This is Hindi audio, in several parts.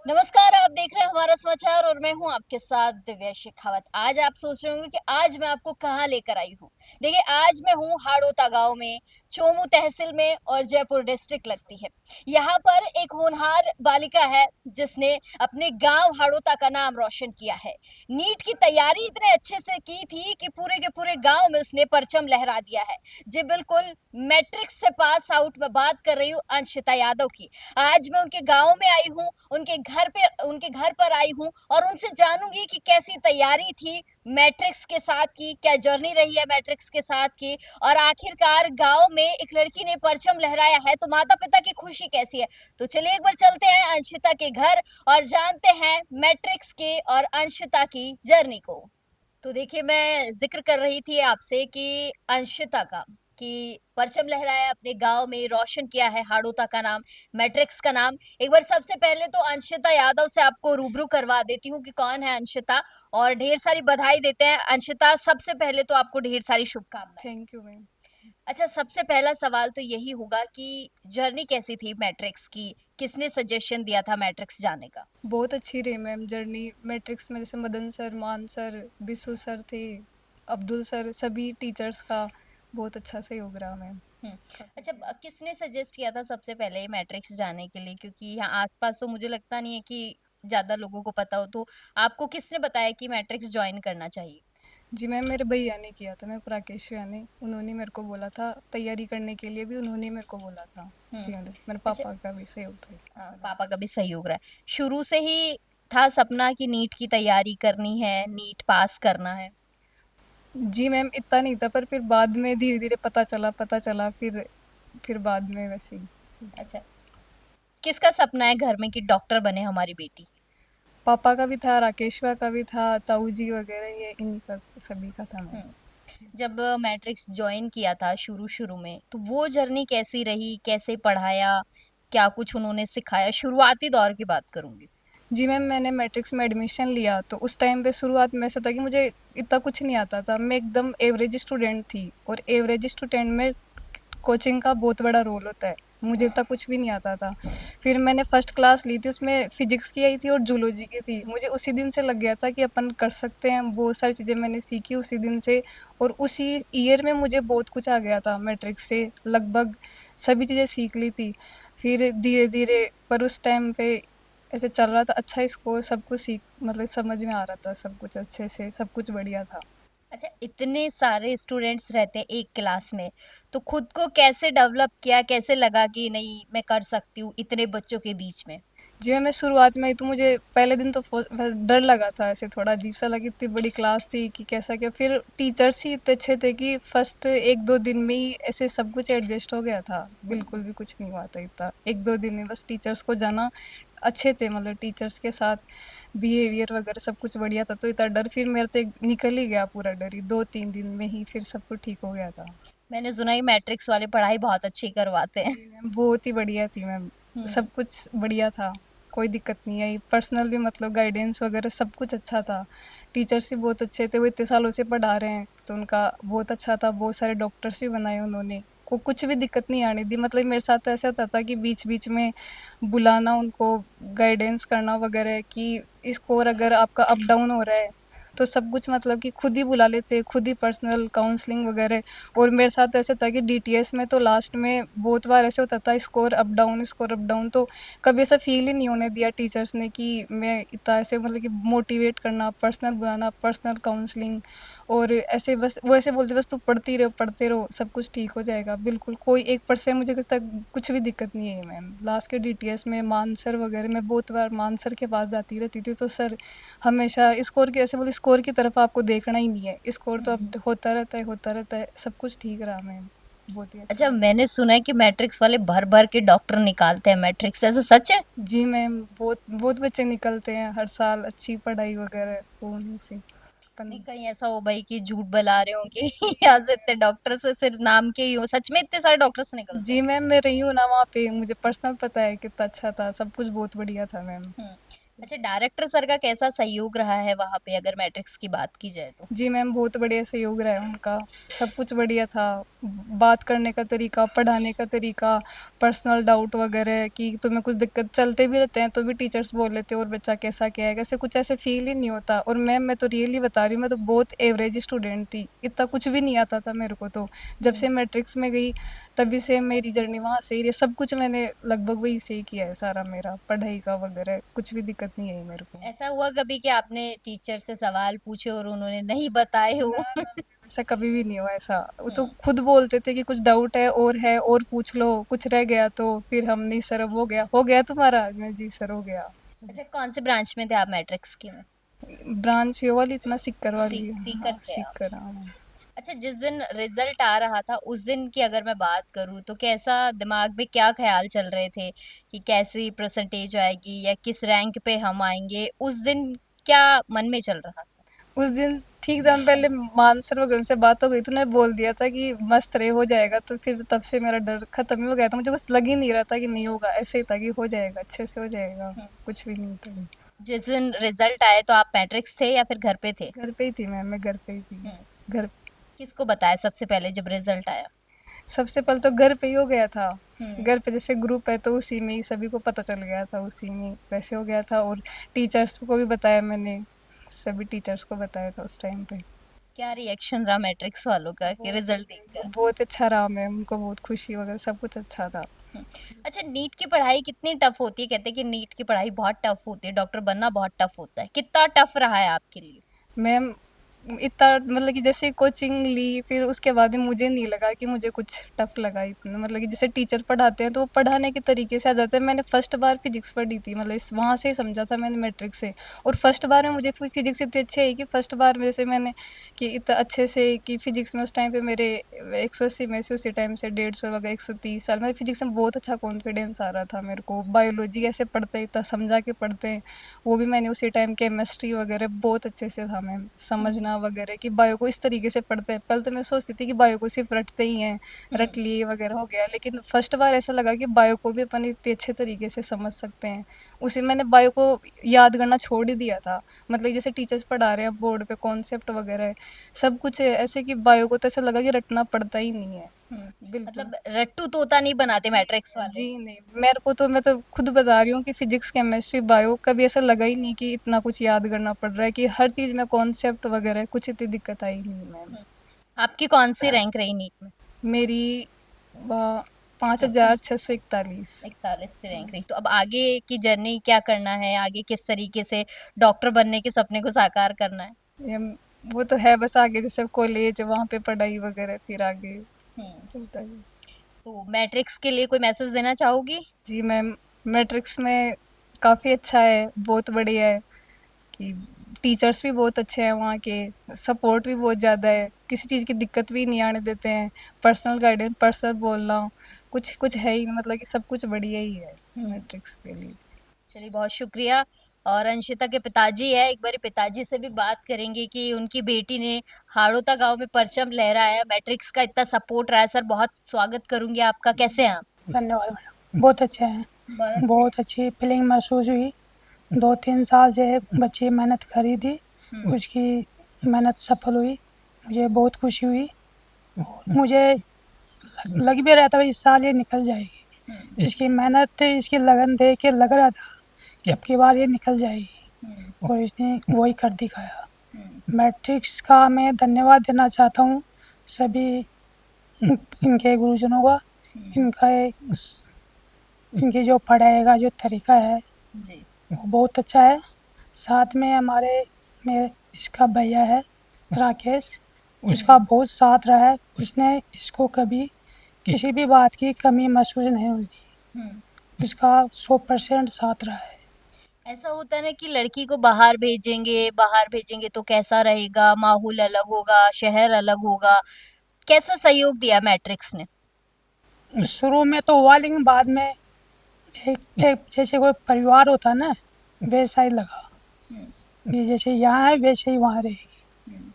नमस्कार, आप देख रहे हैं हमारा समाचार और मैं हूं आपके साथ दिव्या शेखावत। आज आप सोच रहे होंगे कि आज मैं आपको कहाँ लेकर आई हूं। देखिए, आज मैं हूं हाड़ौता गांव में, चोमू तहसील में और जयपुर डिस्ट्रिक्ट लगती है। यहाँ पर एक होनहार बालिका है जिसने अपने गांव हाड़ौता का नाम रोशन किया है। नीट की तैयारी इतने अच्छे से की थी कि पूरे के पूरे गांव में उसने परचम लहरा दिया है। जी बिल्कुल, मैट्रिक्स से पास आउट में बात कर रही हूँ अंशिता यादव की। आज मैं उनके गाँव में आई हूँ, उनके घर पर आई हूँ और उनसे जानूँगी कि कैसी तैयारी थी मैट्रिक्स के साथ की, क्या जर्नी रही है मैट्रिक्स के साथ की और आखिरकार गाँव में एक लड़की ने परचम लहराया है, तो माता-पिता की खुशी कैसी है? तो चलिए एक बार चलते हैं अंशिता के घर और जानते हैं मैट्रिक्स के और अंशिता की जर्नी को। तो देखिए, मैं ज़िक्र कर रही थी आपसे कि अंशिता का, कि परचम लहराया अपने गाँव में, रोशन किया है हाड़ौता का नाम, मैट्रिक्स का नाम। एक बार सबसे पहले तो अंशिता यादव से आपको रूबरू करवा देती हूँ कि कौन है अंशिता और ढेर सारी बधाई देते हैं। अंशिता, सबसे पहले तो आपको ढेर सारी शुभकामनाएँ। Thank you ma'am. अच्छा, सबसे पहला सवाल तो यही होगा कि जर्नी कैसी थी मैट्रिक्स की? किसने सजेशन दिया था मैट्रिक्स जाने का? बहुत अच्छी रही मैम जर्नी मैट्रिक्स में। जैसे मदन सर, मान सर, बिस्सू सर थे, अब्दुल सर, सभी टीचर्स का बहुत अच्छा सहयोग रहा मैम। हुँ। काफ़ी अच्छा, सही। किसने सजेस्ट किया था सबसे पहले मैट्रिक्स जाने के लिए? क्योंकि यहाँ आस-पास तो मुझे लगता नहीं है कि ज़्यादा लोगों को पता हो, तो आपको किसने बताया कि मैट्रिक्स जॉइन करना चाहिए? जी मैम, मेरे भैया ने किया था, मेरे को राकेश भैया ने, उन्होंने मेरे को बोला था तैयारी करने के लिए भी उन्होंने मेरे को बोला था। हुँ। जी मैडम, मेरे अच्छा, पापा का भी सहयोग था। पापा का भी सहयोग रहा है। शुरू से ही था सपना कि नीट की तैयारी करनी है, नीट पास करना है? जी मैम, इतना नहीं था, पर फिर बाद में धीरे-धीरे पता चला, फिर बाद में वैसे ही। अच्छा, किसका सपना है घर में कि डॉक्टर बने हमारी बेटी? पापा का भी था, राकेश भैया का भी था, ताऊ जी वगैरह, ये इन्हीं का सभी का था मैम। हुँ। जब मैट्रिक्स जॉइन किया था शुरू-शुरू में, तो वो जर्नी कैसी रही? कैसे पढ़ाया? क्या कुछ उन्होंने सिखाया? शुरुआती दौर की बात करूँगी। जी मैम, मैंने मैट्रिक्स में एडमिशन लिया तो उस टाइम पे शुरुआत में ऐसा था कि मुझे इतना कुछ नहीं आता था। मैं एकदम एवरेज स्टूडेंट थी और एवरेज स्टूडेंट में कोचिंग का बहुत बड़ा रोल होता है। मुझे इतना कुछ भी नहीं आता था। फिर मैंने फर्स्ट क्लास ली थी, उसमें फिजिक्स की आई थी और जूलॉजी की थी। मुझे उसी दिन से लग गया था कि अपन कर सकते हैं। बहुत सारी चीज़ें मैंने सीखी उसी दिन से और उसी ईयर में मुझे बहुत कुछ आ गया था मैट्रिक्स से। लगभग सभी चीज़ें सीख ली थी। फिर धीरे-धीरे, पर उस टाइम पे ऐसे चल रहा था, अच्छा स्कोर, सब कुछ सीख मतलब समझ में आ रहा था, सब कुछ अच्छे से, सब कुछ बढ़िया था। अच्छा, इतने सारे स्टूडेंट्स रहते हैं एक क्लास में, तो खुद को कैसे डेवलप किया? कैसे लगा कि नहीं मैं कर सकती हूँ इतने बच्चों के बीच में? जी, मैं शुरुआत में ही तो मुझे पहले दिन तो बस डर लगा था, ऐसे थोड़ा अजीब-सा लगा, इतनी बड़ी क्लास थी कि कैसा क्या। फिर टीचर्स ही इतने अच्छे थे कि फर्स्ट 1-2 दिन में ही ऐसे सब कुछ एडजस्ट हो गया था। बिल्कुल भी कुछ नहीं हुआ था इतना। 1-2 दिन में बस टीचर्स को जाना, अच्छे थे मतलब टीचर्स के साथ बिहेवियर वगैरह सब कुछ बढ़िया था, तो इतना डर फिर मेरा तो एक निकल ही गया पूरा डर ही, 2-3 दिन में ही फिर सब कुछ ठीक हो गया था। मैंने सुना है मैट्रिक्स वाले पढ़ाई बहुत अच्छी करवाते हैं। जी मैम, बहुत ही बढ़िया थी मैम। हुँ। सब कुछ बढ़िया था, कोई दिक्कत नहीं आई। पर्सनल भी मतलब गाइडेंस वगैरह सब कुछ अच्छा था। टीचर्स भी बहुत अच्छे थे, वो इतने सालों से पढ़ा रहे हैं, तो उनका बहुत अच्छा था। बहुत सारे डॉक्टर्स भी बनाए उन्होंने। को कुछ भी दिक्कत नहीं आने दी। मतलब मेरे साथ तो ऐसा होता था कि बीच-बीच में बुलाना उनको, गाइडेंस करना वगैरह कि स्कोर अगर आपका अप डाउन हो रहा है, तो सब कुछ मतलब कि खुद ही बुला लेते, खुद ही पर्सनल काउंसलिंग वगैरह। और मेरे साथ ऐसा था कि डीटीएस में तो लास्ट में बहुत बार ऐसे होता था स्कोर अप डाउन, तो कभी ऐसा फील ही नहीं होने दिया टीचर्स ने कि मैं इतना ऐसे मतलब कि मोटिवेट करना, पर्सनल बुलाना, पर्सनल काउंसलिंग। और ऐसे बस वो ऐसे बोलते बस तू पढ़ते रहो, सब कुछ ठीक हो जाएगा। बिल्कुल कोई 1% मुझे तक कुछ भी दिक्कत नहीं है मैम। लास्ट के डीटीएस में मान सर वगैरह, मैं बहुत बार मान सर के पास जाती रहती थी, तो सर हमेशा स्कोर की ऐसे बोले, स्कोर की तरफ आपको देखना ही नहीं है, स्कोर तो अब होता रहता है, सब कुछ ठीक रहा मैम, बहुत ही अच्छा अच्छा, रहा। मैंने सुना है कि मैट्रिक्स वाले भर-भर के डॉक्टर निकालते हैं मैट्रिक्स से, ऐसा सच है? जी मैम, बहुत बहुत बच्चे निकलते हैं हर साल, अच्छी पढ़ाई वगैरह वो उन्हीं से अपन। नहीं, कहीं ऐसा हो भाई कि झूठ बला रहे हो कि यहाँ से इतने डॉक्टर से सिर्फ नाम के ही हो, सच में इतने सारे डॉक्टर्स निकलते जी हैं? मैम, मैं रही हूँ ना वहाँ पे, मुझे पर्सनल पता है कितना अच्छा था, सब कुछ बहुत बढ़िया था मैम। हुँ। अच्छा, डायरेक्टर सर का कैसा सहयोग रहा है वहाँ पे अगर मैट्रिक्स की बात की जाए तो? जी मैम, बहुत बढ़िया सहयोग रहा है उनका, सब कुछ बढ़िया था। बात करने का तरीका, पढ़ाने का तरीका, पर्सनल डाउट वगैरह कि तुम्हें कुछ दिक्कत चलते भी रहते हैं तो भी टीचर्स बोल लेते हैं और बच्चा कैसा क्या है, कैसे कुछ ऐसे फील ही नहीं होता। और मैम मैं तो रियली बता रही हूँ, मैं तो बहुत एवरेज स्टूडेंट थी, इतना कुछ भी नहीं आता था मेरे को। तो जब से मैट्रिक्स में गई तभी से मेरी जर्नी वहाँ से ही रही, सब कुछ मैंने लगभग वही से ही किया है सारा, मेरा पढ़ाई का वगैरह कुछ भी दिक्कत नहीं आई मेरे को। ऐसा हुआ कभी कि आपने टीचर से सवाल पूछे और उन्होंने नहीं बताए हो? ना ना, ऐसा कभी भी नहीं हुआ ऐसा। वो तो हम्म। खुद बोलते थे कि कुछ डाउट है और पूछ लो, कुछ रह गया तो फिर हम नहीं सर, अब हो गया तुम्हारा, मैं जी सर हो गया। अच्छा, कौन से ब्रांच में थे आप मैट्रिक्स के में? ब्रांच ये वाली थी ना, सिक्कर वाली, सीकर हाँ थे आप? सिक्कर, हाँ। अच्छा, जिस दिन रिजल्ट आ रहा था उस दिन की अगर मैं बात करूँ तो कैसा दिमाग में क्या ख्याल चल रहे थे कि कैसी परसेंटेज आएगी या किस रैंक पे हम आएंगे उस दिन, क्या मन में चल रहा था? उस दिन ठीक था, हम पहले मान सर वगैरह से बात हो गई तो उन्होंने बोल दिया था कि मस्त रहे, हो जाएगा। तो फिर तब से मेरा डर खत्म ही हो गया था, मुझे कुछ लग ही नहीं रहा था कि नहीं होगा, ऐसे ही था कि हो जाएगा, अच्छे से हो जाएगा, हम्म। कुछ भी नहीं था। जिस दिन रिजल्ट आए तो आप मैट्रिक्स थे या फिर घर पे थे? घर पे ही थी मैम, मैं घर पे ही थी। हम्म। घर, किसको बताया सबसे पहले जब रिजल्ट आया? सबसे पहले तो घर पे ही हो गया था। हम्म। घर पे जैसे ग्रुप है तो उसी में ही सभी को पता चल गया था, उसी में वैसे हो गया था। और टीचर्स को भी बताया मैंने, सभी टीचर्स को बताया था उस टाइम पे। क्या रिएक्शन रहा मैट्रिक्स वालों का कि बहुत रिजल्ट देखकर? बहुत अच्छा रहा मैम, उनको बहुत खुशी वगैरह सब कुछ अच्छा था। हम्म। अच्छा, नीट की पढ़ाई कितनी टफ होती है? कहते हैं कि नीट की पढ़ाई बहुत टफ होती है, डॉक्टर बनना बहुत टफ होता है, कितना टफ रहा है आपके लिए? मैम इतना मतलब कि जैसे कोचिंग ली फिर उसके बाद ही मुझे नहीं लगा कि मुझे कुछ टफ लगा इतना। मतलब कि जैसे टीचर पढ़ाते हैं तो वो पढ़ाने के तरीके से आ जाते हैं। मैंने फर्स्ट बार फिजिक्स पढ़ी थी, मतलब इस वहाँ से ही समझा था मैंने मैट्रिक से। और फर्स्ट बार में मुझे फिजिक्स इतनी अच्छी आई कि फर्स्ट बार में जैसे मैंने कि इतना अच्छे से कि फिजिक्स में उस टाइम पे मेरे 180 में से उसी टाइम से 150 वगैरह 130 साल में फिजिक्स में बहुत अच्छा कॉन्फिडेंस आ रहा था मेरे को। बायोलॉजी कैसे पढ़ते हैं, इतना समझा के पढ़ते हैं, वो भी मैंने उसी टाइम केमिस्ट्री वगैरह बहुत अच्छे से था मैम समझना वगैरह कि बायो को इस तरीके से पढ़ते हैं। पहले तो मैं सोचती थी कि बायो को सिर्फ रटते ही हैं, हम्म। रट लिए वगैरह हो गया, लेकिन फर्स्ट बार ऐसा लगा कि बायो को भी अपन इतने अच्छे तरीके से समझ सकते हैं। उसी मैंने बायो को याद करना छोड़ ही दिया था। मतलब जैसे टीचर्स पढ़ा रहे हैं बोर्ड पे कॉन्सेप्ट वगैरह सब कुछ है, ऐसे कि बायो को तो ऐसा लगा कि रटना पड़ता ही नहीं है। हम्म। बिल्कुल। मतलब रट्टू तोता नहीं बनाते मैट्रिक्स वाले? जी नहीं, मेरे को तो मैं तो खुद बता रही हूँ कि फिजिक्स केमिस्ट्री बायो कभी ऐसा लगा ही नहीं कि इतना कुछ याद करना पड़ रहा है, कि हर चीज़ में कॉन्सेप्ट वगैरह कुछ इतनी दिक्कत आई नहीं मैम। हम्म। आपकी कौन सी रैंक रही नीट में? मेरी 5641। 41वीं रैंक रही। तो अब आगे की जर्नी क्या करना है, आगे किस तरीके से डॉक्टर बनने के सपने को साकार करना है? ये वो तो है, बस आगे जैसे कॉलेज वहाँ पे पढ़ाई वगैरह फिर आगे हम्म। चलता है। तो मैट्रिक्स के लिए कोई मैसेज देना चाहोगी? जी मैम, मैट्रिक्स में काफ़ी अच्छा है, बहुत बढ़िया है कि टीचर्स भी बहुत अच्छे हैं वहाँ के, सपोर्ट भी बहुत ज़्यादा है, किसी चीज़ की दिक्कत भी नहीं आने देते हैं, पर्सनल गाइडेंस, पर्सनल बोलना, कुछ कुछ है ही नहीं, मतलब कि सब कुछ बढ़िया ही है हम्म। मैट्रिक्स के लिए। चलिए, बहुत शुक्रिया। और अंशिता के पिताजी है, एक बार पिताजी से भी बात करेंगे कि उनकी बेटी ने हाड़ौता गांव में परचम लहराया, मैट्रिक्स का इतना सपोर्ट रहा है। सर, बहुत स्वागत करूंगी आपका, कैसे हैं आप? धन्यवाद मैडम, बहुत अच्छे हैं। बहुत अच्छे हैं। बहुत अच्छी फीलिंग महसूस हुई। 2-3 साल से बच्ची मेहनत करी थी, हम्म। उसकी मेहनत सफल हुई, मुझे बहुत खुशी हुई। मुझे लग भी रहा था इस साल ये निकल जाएगी। हम्म। इसकी मेहनत, इसकी लगन देख के लग रहा था कि अब की बार ये निकल जाएगी, हम्म। और इसने वही कर दिखाया। हम्म। मैट्रिक्स का मैं धन्यवाद देना चाहता हूँ सभी इनके गुरुजनों का। हम्म। इनका इनकी जो पढ़ाई का जो तरीका है जी। वो बहुत अच्छा है। साथ में हमारे मेरे इसका भैया है राकेश, उसका बहुत साथ रहा है। उसने इसको कभी किसी भी बात की कमी महसूस नहीं हुई थी। हम्म। उसका 100% साथ रहा है। ऐसा होता है ना कि लड़की को बाहर भेजेंगे तो कैसा रहेगा, माहौल अलग होगा, शहर अलग होगा, कैसा सहयोग दिया मैट्रिक्स ने? शुरू में तो हुआ, लेकिन बाद में एक एक जैसे कोई परिवार होता है ना, वैसा ही लगा। हम्म। ये जैसे यहाँ है वैसे ही वहाँ रहेगी। हम्म।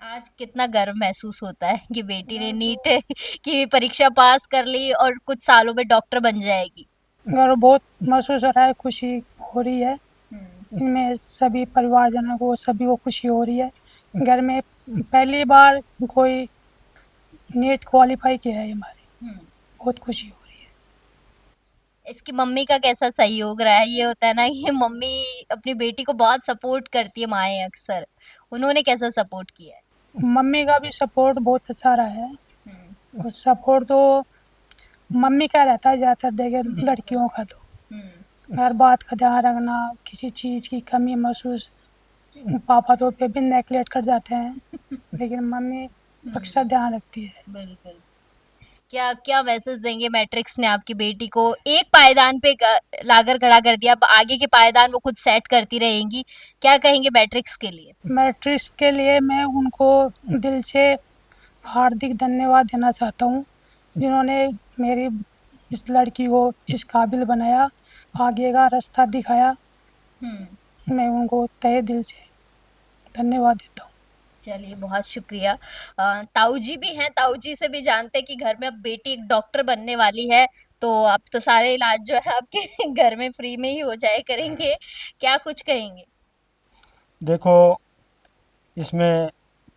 आज कितना गर्व महसूस होता है कि बेटी ने घर तो नीट की परीक्षा पास कर ली और कुछ सालों में डॉक्टर बन जाएगी। गर्व बहुत महसूस हो रहा है, खुशी हो हो रही है। इनमें सभी परिवारजनों को सभी को खुशी हो रही है। घर में पहली बार कोई नीट क्वालिफाई किया है हमारी, बहुत खुशी हो रही है। इसकी मम्मी का कैसा सहयोग रहा है? ये होता है ना कि मम्मी अपनी बेटी को बहुत सपोर्ट करती है, माएँ अक्सर। उन्होंने कैसा सपोर्ट किया है? मम्मी का भी सपोर्ट बहुत अच्छा रहा है। हुँ, और सपोर्ट तो मम्मी का रहता है ज़्यादातर, देखे लड़कियों का तो हुँ, हर बात का ध्यान रखना, किसी चीज़ की कमी महसूस पापा तो फिर भी नेगलेक्ट कर जाते हैं, लेकिन मम्मी अक्सर ध्यान रखती है। बिल्कुल। क्या क्या मैसेज देंगे मैट्रिक्स ने आपकी बेटी को? एक पायदान पे लाकर खड़ा कर दिया, अब आगे के पायदान वो खुद सेट करती रहेंगी। क्या कहेंगे मैट्रिक्स के लिए? मैट्रिक्स के लिए मैं उनको दिल से हार्दिक धन्यवाद देना चाहता हूँ, जिन्होंने मेरी इस लड़की को इस काबिल बनाया, आगे का रास्ता दिखाया। मैं उनको तहे दिल से धन्यवाद देता हूँ। चलिए, बहुत शुक्रिया। ताऊ जी भी हैं, ताऊ जी से भी जानते हैं कि घर में अब बेटी एक डॉक्टर बनने वाली है, तो अब तो सारे इलाज जो है आपके घर में फ्री में ही हो जाया करेंगे। क्या कुछ कहेंगे? देखो, इसमें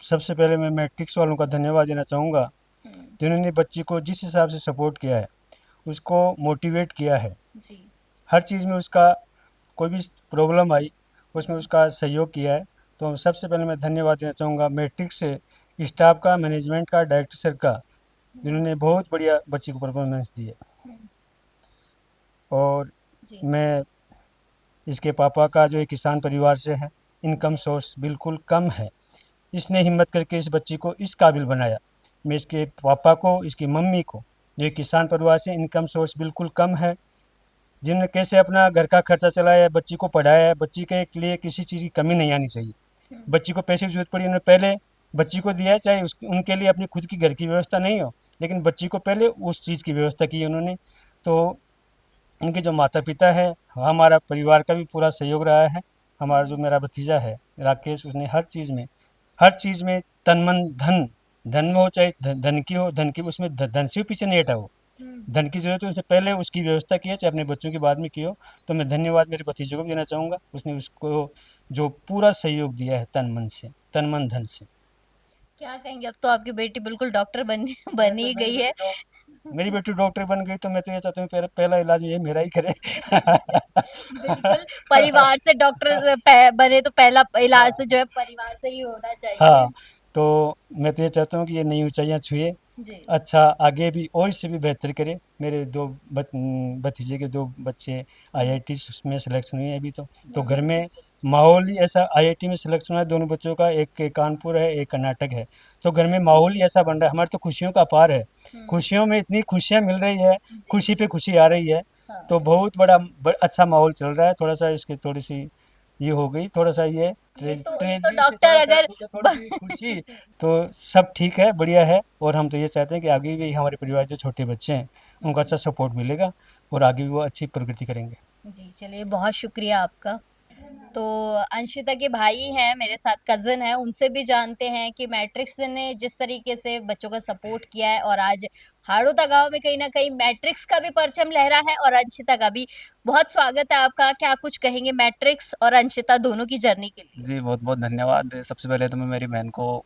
सबसे पहले मैं मैट्रिक्स वालों का धन्यवाद देना चाहूँगा, जिन्होंने बच्ची को जिस हिसाब से सपोर्ट किया है, उसको मोटिवेट किया है। जी। हर चीज़ में उसका कोई भी प्रॉब्लम आई, उसमें उसका सहयोग किया है। तो सबसे पहले मैं धन्यवाद देना चाहूँगा मैट्रिक्स से स्टाफ का, मैनेजमेंट का, डायरेक्टर सर का, जिन्होंने बहुत बढ़िया बच्ची को परफॉर्मेंस दी है। और जी। मैं इसके पापा का, जो एक किसान परिवार से है, इनकम सोर्स बिल्कुल कम है, इसने हिम्मत करके इस बच्ची को इस काबिल बनाया। मैं इसके पापा को, इसकी मम्मी को, जो एक किसान परिवार से इनकम सोर्स बिल्कुल कम है, जिन्होंने कैसे अपना घर का खर्चा चलाया है, बच्ची को पढ़ाया है, बच्ची के लिए किसी चीज़ की कमी नहीं आनी चाहिए। बच्ची को पैसे की ज़रूरत पड़ी, उन्होंने पहले बच्ची को दिया है, चाहे उनके लिए अपनी खुद की घर की व्यवस्था नहीं हो, लेकिन बच्ची को पहले उस चीज़ की व्यवस्था की है उन्होंने। तो इनके जो माता पिता है, हमारा परिवार का भी पूरा सहयोग रहा है। हमारा जो मेरा भतीजा है राकेश, उसने हर चीज़ में तन मन धन, धन में हो चाहे धन की उसमें धन से भी पीछे नहीं हटा वो। धन की ज़रूरत है, उसने पहले उसकी व्यवस्था की है, चाहे अपने बच्चों की बाद में की हो। तो मैं धन्यवाद मेरे भतीजे को भी देना चाहूँगा, उसने उसको जो पूरा सहयोग दिया है तन मन धन से। क्या कहेंगे? अब तो आपकी बेटी बिल्कुल डॉक्टर बन बन ही गई है। मेरी बेटी डॉक्टर बन गई, तो मैं तो ये चाहता हूँ पहला इलाज ये मेरा ही करे। बिल्कुल, परिवार से डॉक्टर बने तो पहला इलाज तो जो है परिवार से ही होना चाहिए। हाँ, तो मैं तो ये चाहता हूँ कि ये नई ऊंचाइयाँ छुए, जी। अच्छा आगे भी और इससे भी बेहतर करे। मेरे भतीजे के 2 बच्चे आईआईटी में सिलेक्शन हुए हैं अभी तो घर में माहौल ही ऐसा, आईआईटी में सिलेक्शन हुआ है दोनों बच्चों का, एक कानपुर है, एक कर्नाटक है। तो घर में माहौल ही ऐसा बन रहा है, हमारे तो खुशियों का अपार है। खुशियों में इतनी खुशियाँ मिल रही है, खुशी पे खुशी आ रही है, तो बहुत अच्छा माहौल चल रहा है। थोड़ा-सा इसकी थोड़ी-सी ये हो गई, थोड़ा-सा ये ये तो ट्रेजरी से डॉक्टर थोड़ा-सा अगर थोड़ी-सी खुशी, तो सब ठीक है, बढ़िया है। और हम तो ये चाहते हैं कि आगे भी हमारे परिवार जो छोटे बच्चे हैं, उनको अच्छा सपोर्ट मिलेगा और आगे भी वो अच्छी प्रगति करेंगे। जी, चलिए बहुत शुक्रिया आपका। तो अंशिता के भाई हैं, मेरे साथ कज़न हैं, उनसे भी जानते हैं कि मैट्रिक्स ने जिस तरीके से बच्चों का सपोर्ट किया है और आज हाड़ौता गाँव में कहीं न कहीं मैट्रिक्स का भी परचम लहरा है और अंशिता का भी। बहुत स्वागत है आपका, क्या कुछ कहेंगे मैट्रिक्स और अंशिता दोनों की जर्नी के लिए? जी, बहुत-बहुत धन्यवाद। सबसे पहले तो मैं मेरी बहन को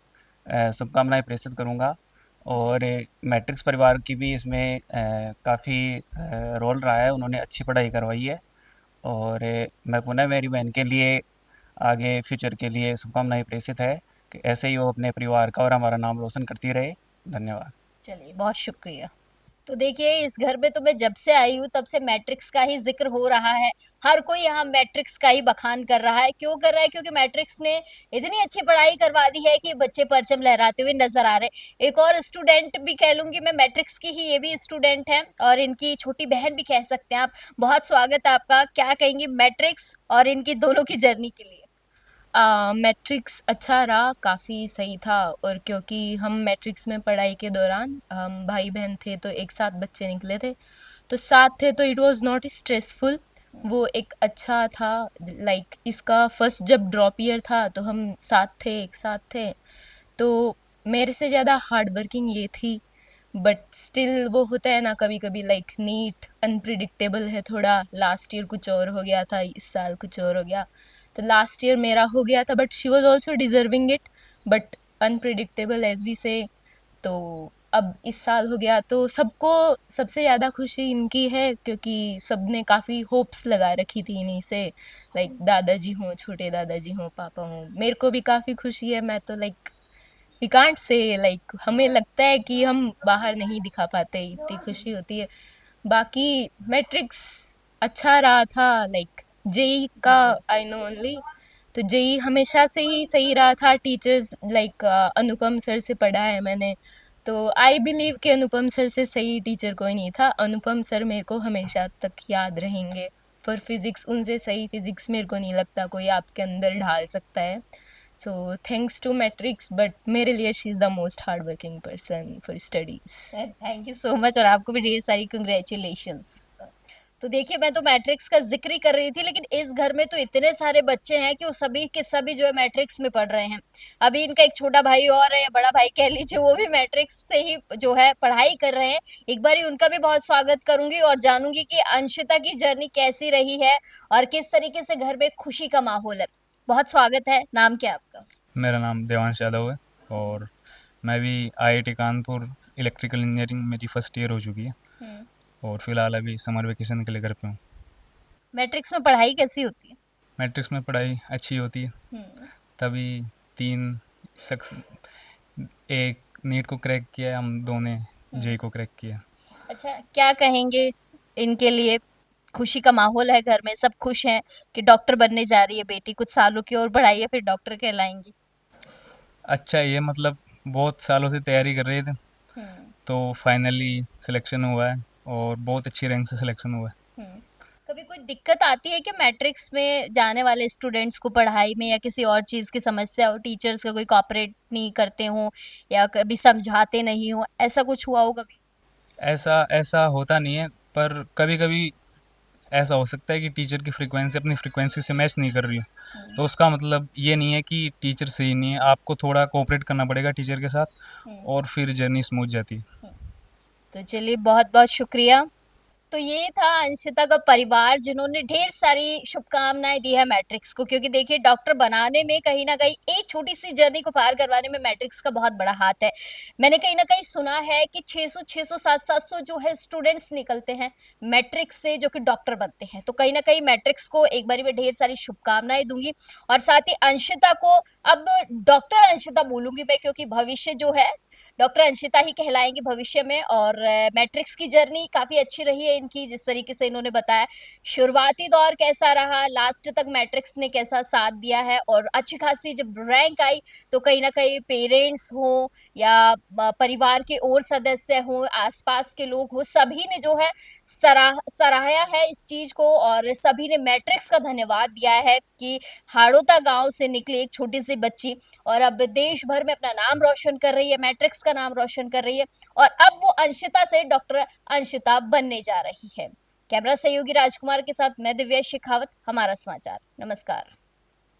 शुभकामनाएँ प्रेषित करूँगा और मैट्रिक्स परिवार की भी इसमें काफ़ी रोल रहा है, उन्होंने अच्छी पढ़ाई करवाई है और मैं पुनः मेरी बहन के लिए आगे फ्यूचर के लिए शुभकामनाएँ प्रेषित है कि ऐसे ही वो अपने परिवार का और हमारा नाम रोशन करती रहे। धन्यवाद। चलिए, बहुत शुक्रिया। तो देखिए इस घर में तो मैं जब से आई हूँ तब से मैट्रिक्स का ही ज़िक्र हो रहा है। हर कोई यहाँ मैट्रिक्स का ही बखान कर रहा है। क्यों कर रहा है? क्योंकि मैट्रिक्स ने इतनी अच्छी पढ़ाई करवा दी है कि बच्चे परचम लहराते हुए नज़र आ रहे हैं। एक और स्टूडेंट भी कह लूँगी मैं मैट्रिक्स की ही, ये भी स्टूडेंट हैं और इनकी छोटी बहन भी कह सकते हैं आप। बहुत स्वागत है आपका। क्या कहेंगी मैट्रिक्स और इनकी दोनों की जर्नी के लिए? मैट्रिक्स अच्छा रहा, काफ़ी सही था और क्योंकि हम मैट्रिक्स में पढ़ाई के दौरान हम भाई-बहन थे तो एक साथ बच्चे निकले थे, तो साथ थे तो इट वाज़ नॉट स्ट्रेसफुल, वो एक अच्छा था। लाइक इसका फर्स्ट जब ड्रॉप ईयर था तो हम साथ थे, एक साथ थे, तो मेरे से ज़्यादा हार्ड वर्किंग ये थी बट स्टिल वो होता है ना कभी कभी, लाइक नीट अनप्रिडिक्टेबल है थोड़ा। लास्ट ईयर कुछ और हो गया था, इस साल कुछ और हो गया। तो लास्ट ईयर मेरा हो गया था, but she was also deserving it, but unpredictable as we say. तो अब इस साल हो गया, तो सबको सबसे ज़्यादा खुशी इनकी है, क्योंकि सबने काफ़ी होप्स लगा रखी थी इन्हीं से। लाइक दादाजी हों, छोटे दादाजी हों, पापा हों, मेरे को भी काफ़ी खुशी है। मैं तो like we can't say, like हमें लगता है कि हम बाहर नहीं दिखा पाते, इतनी खुशी होती है। बाकी मैट्रिक्स अच्छा रहा था, लाइक जेई का आई नो ओनली। तो जेई हमेशा से ही सही रहा था। टीचर्स लाइक अनुपम सर से पढ़ा है मैंने, तो आई बिलीव कि अनुपम सर से सही टीचर कोई नहीं था। अनुपम सर मेरे को हमेशा तक याद रहेंगे। फॉर फिजिक्स उनसे सही फिजिक्स मेरे को नहीं लगता कोई आपके अंदर ढाल सकता है। So thanks to Matrix, but मेरे लिए she is the most hard working person for studies. Thank you so much, और आपको भी ढेर सारी कंग्रेचुलेशंस। तो देखिए, मैं तो मैट्रिक्स का जिक्र ही कर रही थी, लेकिन इस घर में तो इतने सारे बच्चे हैं कि वो सभी के सभी जो है मैट्रिक्स में पढ़ रहे हैं। अभी इनका एक छोटा भाई और है, या बड़ा भाई कह लीजिए, वो भी मैट्रिक्स से ही जो है पढ़ाई कर रहे हैं। एक बार ही उनका भी बहुत स्वागत करूंगी और जानूंगी कि अंशिता की जर्नी कैसी रही है और किस तरीके से घर में खुशी का माहौल है। बहुत स्वागत है। नाम क्या है आपका? मेरा नाम देवांश यादव है और मैं भी आईआईटी कानपुर इलेक्ट्रिकल इंजीनियरिंग मेरी फर्स्ट ईयर हो चुकी है और फिलहाल अभी समर वेकेशन के लिए घर पे हूँ। मैट्रिक्स में पढ़ाई कैसी होती है? मैट्रिक्स में पढ़ाई अच्छी होती है, हम्म, तभी 3 सक्स एक नीट को क्रैक किया, हम दोनों ने जेई को क्रैक किया। अच्छा, क्या कहेंगे इनके लिए? खुशी का माहौल है घर में, सब खुश हैं कि डॉक्टर बनने जा रही है बेटी, कुछ सालों की और पढ़ाई है फिर डॉक्टर कहलाएंगी। अच्छा, ये मतलब बहुत सालों से तैयारी कर रहे थे, हम्म तो फाइनली सिलेक्शन हुआ है और बहुत अच्छी रैंक से सिलेक्शन हुआ है। हम्म। कभी कोई दिक्कत आती है कि मैट्रिक्स में जाने वाले स्टूडेंट्स को पढ़ाई में, या किसी और चीज की समस्या हो, टीचर्स का कोई कॉपरेट नहीं करते हो या कभी समझाते नहीं हो, ऐसा कुछ हुआ हो कभी? ऐसा ऐसा होता नहीं है, पर कभी कभी ऐसा हो सकता है कि टीचर की फ्रीक्वेंसी अपनी फ्रीक्वेंसी से मैच नहीं कर रही हो, तो उसका मतलब ये नहीं है कि टीचर सही नहीं है, आपको थोड़ा कोऑपरेट करना पड़ेगा टीचर के साथ हम्म और फिर जर्नी स्मूथ जाती है। हम्म। तो चलिए, बहुत बहुत शुक्रिया। तो ये था अंशिता का परिवार, जिन्होंने ढेर सारी शुभकामनाएं दी है मैट्रिक्स को, क्योंकि देखिए, डॉक्टर बनाने में कहीं ना कहीं एक छोटी सी जर्नी को पार करवाने में मैट्रिक्स का बहुत बड़ा हाथ है। मैंने कहीं ना कहीं सुना है कि 600 700 जो है स्टूडेंट्स निकलते हैं मैट्रिक्स से जो कि डॉक्टर बनते हैं। तो कहीं ना कहीं मैट्रिक्स को एक बारी में ढेर सारी शुभकामनाएं दूंगी, और साथ ही अंशिता को अब डॉक्टर अंशिता बोलूंगी मैं, क्योंकि भविष्य जो है डॉक्टर अंशिता ही कहलाएंगी भविष्य में। और मैट्रिक्स की जर्नी काफी अच्छी रही है इनकी, जिस तरीके से इन्होंने बताया। शुरुआती दौर कैसा रहा, लास्ट तक मैट्रिक्स ने कैसा साथ दिया है, और अच्छी खासी जब रैंक आई तो कहीं ना कहीं पेरेंट्स हो या परिवार के और सदस्य हो, आसपास के लोग हो, सभी ने जो है सराहाया है इस चीज को, और सभी ने मैट्रिक्स का धन्यवाद दिया है कि हाड़ोता गांव से निकली एक छोटी सी बच्ची और अब देश भर में अपना नाम रोशन कर रही है, मैट्रिक्स का नाम रोशन कर रही है, और अब वो अंशिता से डॉक्टर अंशिता बनने जा रही है। कैमरा सहयोगी राजकुमार के साथ मैं दिव्या शेखावत, हमारा समाचार। नमस्कार।